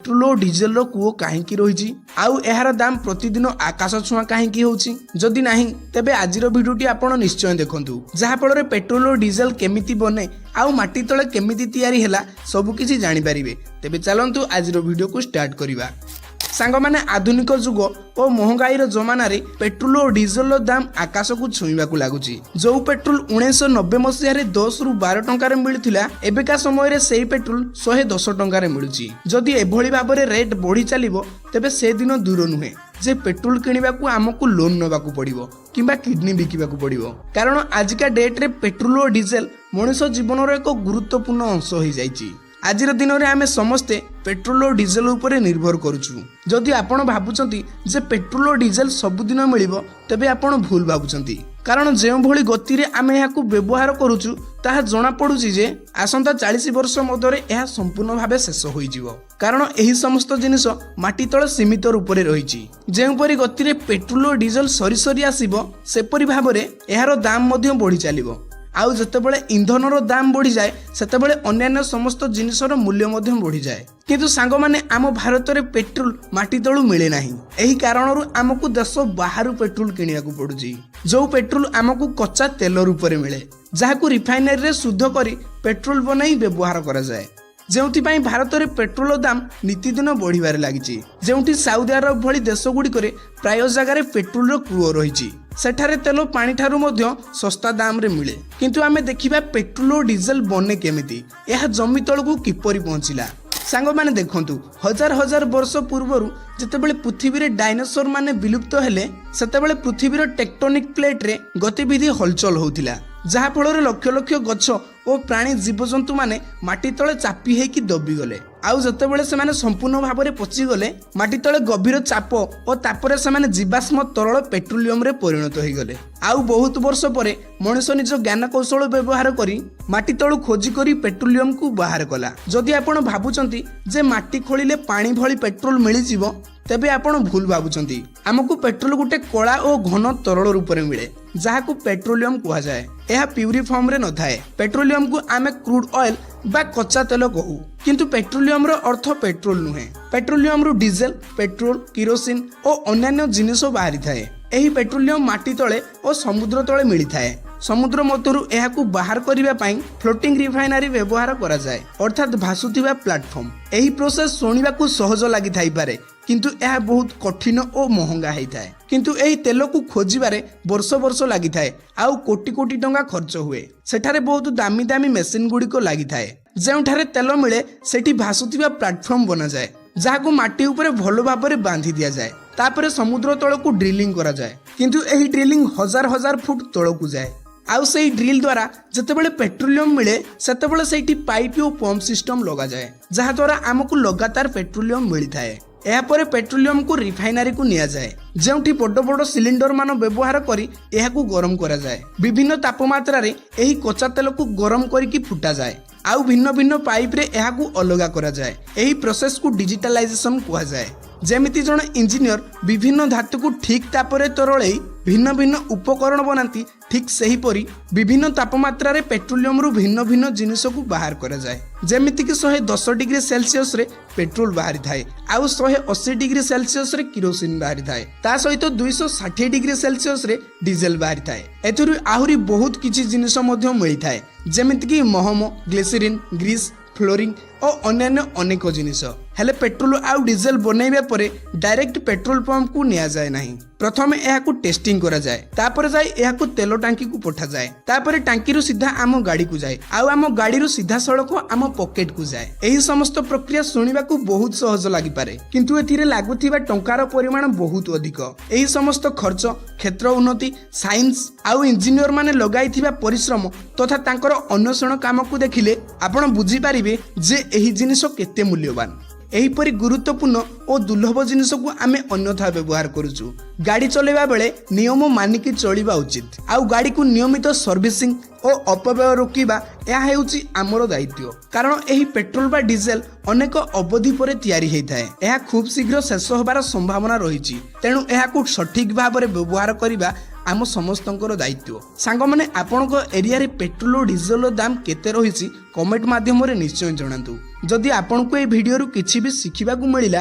Petrol और diesel रो कूओ काहेकि रही आउ यार दाम प्रतिदिन आकाश छुआ काहेकि होची जदि नाही तेबे आजिर भिडियोटी आपण निश्चय देखंतु जहा फल पेट्रोल और डीजेल केमिति बने आउ माटी तले केमिति तैयारी हैला सब किछि जानि परिबे। तेबे चलंतु आजिर भिडियो को स्टार्ट करिबा। सांग माने आधुनिक युग और महंगाईर जमाना पेट्रोल और डीजेल दाम आकाश को छुईबा लगुच। जो पेट्रोल 1990 मसीह 10 रु 12 टंकार मिलुथिला एबेका समय रे सेही पेट्रोल 110 टंकार मिलुची। जदि एभली भाबरे रेट बढ़ी चलिबो तेबे से दिन दूर नुहे जे पेट्रोल किनिबाकू आमको लोन नबाकू पड़िबो किंबा किडनी बिकिबाकू पड़िबो। कारण आजिका डेट रे पेट्रोल और डीजेल मनुष्य जीवन एक गुरुत्वपूर्ण अंश हो जाइछि। आजिर दिन में आमे समस्ते पेट्रोल और डीजेल उपरे निर्भर करूछु। जदि आपण भाबुचंती जे पेट्रोल और डीजेल सबुदिन मिलिबो तेबे आपण भूल भाबुचंती। कारण जो भली गति रे आमे याकू व्यवहार करूछु ताहा जणा पडुची जे आसंता 40 वर्ष मध्यरे यह संपूर्ण भावे शेष होई जिवो। कारण एही समस्त जिनिस माटी तळ सीमित रूप रे रहिछि। जेउपरि गति रे पेट्रोल और डीजेल सरी सरी आसीबो सेपरि भाबरे एहार दाम मध्य बढ़ी चलिबो। आउ जतेबेले इंधनर दाम बढ़ी जाए सेतेबेले अन्यान्य समस्त जिनिसर मूल्य मध्य बढ़ी जाए। किंतु सांग माने आम भारत रे पेट्रोल माटी तळु मिले नाही। एही कारणरु आमको देश बाहरु पेट्रोल किनियाकू पडुची। जो पेट्रोल आमको कच्चा तेल रूप रे मिले जाहाकू रिफाइनरी रे शुद्ध करी पेट्रोल बनाई व्यवहार करा जाए। जेउथिपाई भारत रे पेट्रोल दाम नीतिदिन बढ़िबार लागिछि। जेउठी साउदी अरब भली देश गुडी करे प्राय जगार पेट्रोल रो कूओ रहिछि सेठारे तेल पानी ठारू मध्य सस्ता दाम रे मिले। किंतु आमे देखिबा पेट्रोल और डीजेल बने केमिति यह जमी तळकू किपरि पहुंचिला। सांग माने देखंतु हजार हजार वर्ष पूर्वरु जेतेबेले पृथ्वी रे डायनासोर माने विलुप्त हेले सेतेबेले पृथ्वीर टेक्टोनिक प्लेट रे गतिविधि हलचल होउथिला जहा फल लक्ष लक्ष गछ और प्राणी जीवजंतु माने माटी तले चापी हेकी दबी गले। आउ जतेबेले से माने संपूर्ण भाव में पचि गले माटी तले गभीर चाप और तापरे से माने जीवाश्म तरल पेट्रोलियम रे परिणत हो गले। आउ बहुत वर्ष परे मनुष्य निज ज्ञान कौशल व्यवहार करी माटी तळु खोजी करी पेट्रोलियम को बाहर कला। जदि आपण भाबुचंती जे माटी खोलिले पानी भली पेट्रोल मिली जिवो तेबे आपण भूल भाबुचंती। आमको पेट्रोल गुटे कला और घन तरल रूप में मिले जहाकू पेट्रोलियम कहा जाए। यह प्यूरी फॉर्म रे न थाए। पेट्रोलियम को आमे क्रूड ऑयल बा कच्चा तेल कहू किंतु पेट्रोलियम रो अर्थ पेट्रोल नुहे। पेट्रोलियम रो डीजेल पेट्रोल किरोसिन और अन्यान्य जिनिस बाहरी थाए। एही पेट्रोलियम माटी तले और समुद्र तले मिली थाए। समुद्र मध्यरु एहाकू बाहर करिबा पई फ्लोटिंग रिफाइनरी व्यवहार करा जाए अर्थात भासुथिबा प्लाटफॉर्म। एही प्रोसेस सुनिबाकू सहज लागि थाई पारे किंतु यह बहुत कठिन और महंगा होता है। किंतु एही तेल को खोजिबारे वर्ष वर्ष लागि थाए आउ कोटी कोटी टंका खर्च हुए। सेठारे बहुत दामी दामी मेसिन गुड़िको लागि थाए जेउठारे तेल मिले सेठी भासुथिबा प्लाटफॉर्म बना जाए जहाकू माटी उपरे भलो भाबरे बांधी दिया जाए। तापरे समुद्र तळकू ड्रिलिंग करा जाए किंतु एही ड्रिलिंग हजार हजार फुट तळकू जाए। आउ सेही ड्रिल द्वारा जेतेबेले पेट्रोलियम मिले सेतेबेले सेठी पाइप और पंप सिस्टम लगा जाए जहा द्वारा आमको लगातार पेट्रोलियम मिली थाए। एहापर पेट्रोलियम को रिफाइनरी को निया जाए जेउठी बड़ बड़ सिलिंडर मान व्यवहार करी एहाकू गरम करा जाए। विभिन्न तापमात्रा रे एही कच्चा तेल को गरम करिकी फुटा जाए आउ भिन्न भिन्न पाइप रे एहाकू अलगा करा जाए। एही प्रोसेस को डिजिटलाइजेशन कहा जाए। जेमिति जण इंजीनियर विभिन्न धातु को ठीक तापरे तरळेई भिन्न भिन्न उपकरण बनाती ठीक सही परी विभिन्न तापमात्रा रे पेट्रोलियम रु भिन्न भिन्न जिनिस को बाहर करा जाए। जेमिति कि 110 डिग्री सेल्सियस रे पेट्रोल बाहरी थाए आउ 180 डिग्री सेल्सियस रे किरोसिन बाहरी थाए ता सहित 260 डिग्री सेल्सियस रे डीजेल बाहरी थाए। एथुरु आहुरी बहुत किछि जिनिस मध्य मिली थाए जेमिति कि महम ग्लिसरीन ग्रीस फ्लोरिंग और अन्यान्य अनेक जिनिस हेले पेट्रोल आउ डीजेल बनैबा परे डायरेक्ट पेट्रोल पंप को निया जाए नहीं। प्रथमे एहाकू टेस्टिंग करा जाए तापरे जाई एहाकू तेल टांकी को पठा जाए तापरे टांकी रु सीधा आम गाड़ी को जाए आउ आम गाड़ी रु सीधा सड़क आम पॉकेट को जाए। एही समस्त प्रक्रिया सुनिबाकू बहुत सहज लागि पारे किंतु एथिरे लागुथिबा टंकार परिमाण बहुत अधिक। एही समस्त खर्च क्षेत्र उन्नति साइंस आउ इंजीनियर माने लगाइथिबा परिश्रम तथा तांकर अन्वेषण काम को देखिले आपण बुझी पारिबे जे एही जिनिस केते मूल्यवान। एहीपरि गुरुत्वपूर्ण और दुर्लभ जिनिस को आमे अन्यथा व्यवहार करूछु। गाड़ी चलेबा बेले नियम मानिकी चलिबा उचित आउ गाड़ी को नियमित सर्विसिंग ଓ ଅପବ୍ୟୟ ରୋକିବା ଏହା ହେଉଛି ଆମର ଦାୟିତ୍ୱ। କାରଣ ଏହି ପେଟ୍ରୋଲ ବା ଡିଜେଲ ଅନେକ ଅବଧି ପରେ ତିଆରି ହୋଇଥାଏ। ଏହା ଖୁବ୍ ଶୀଘ୍ର ଶେଷ ହେବାର ସମ୍ଭାବନା ରହିଛି। ତେଣୁ ଏହାକୁ ସଠିକ୍ ଭାବରେ ବ୍ୟବହାର କରିବା ଆମ ସମସ୍ତଙ୍କର ଦାୟିତ୍ୱ। ସାଙ୍ଗମାନେ, ଆପଣଙ୍କ ଏରିଆରେ ପେଟ୍ରୋଲ ଓ ଡିଜେଲର ଦାମ କେତେ ରହିଛି କମେଣ୍ଟ ମାଧ୍ୟମରେ ନିଶ୍ଚୟ ଜଣାନ୍ତୁ। ଯଦି ଆପଣଙ୍କୁ ଏହି ଭିଡ଼ିଓରୁ କିଛି ବି ଶିଖିବାକୁ ମିଳିଲା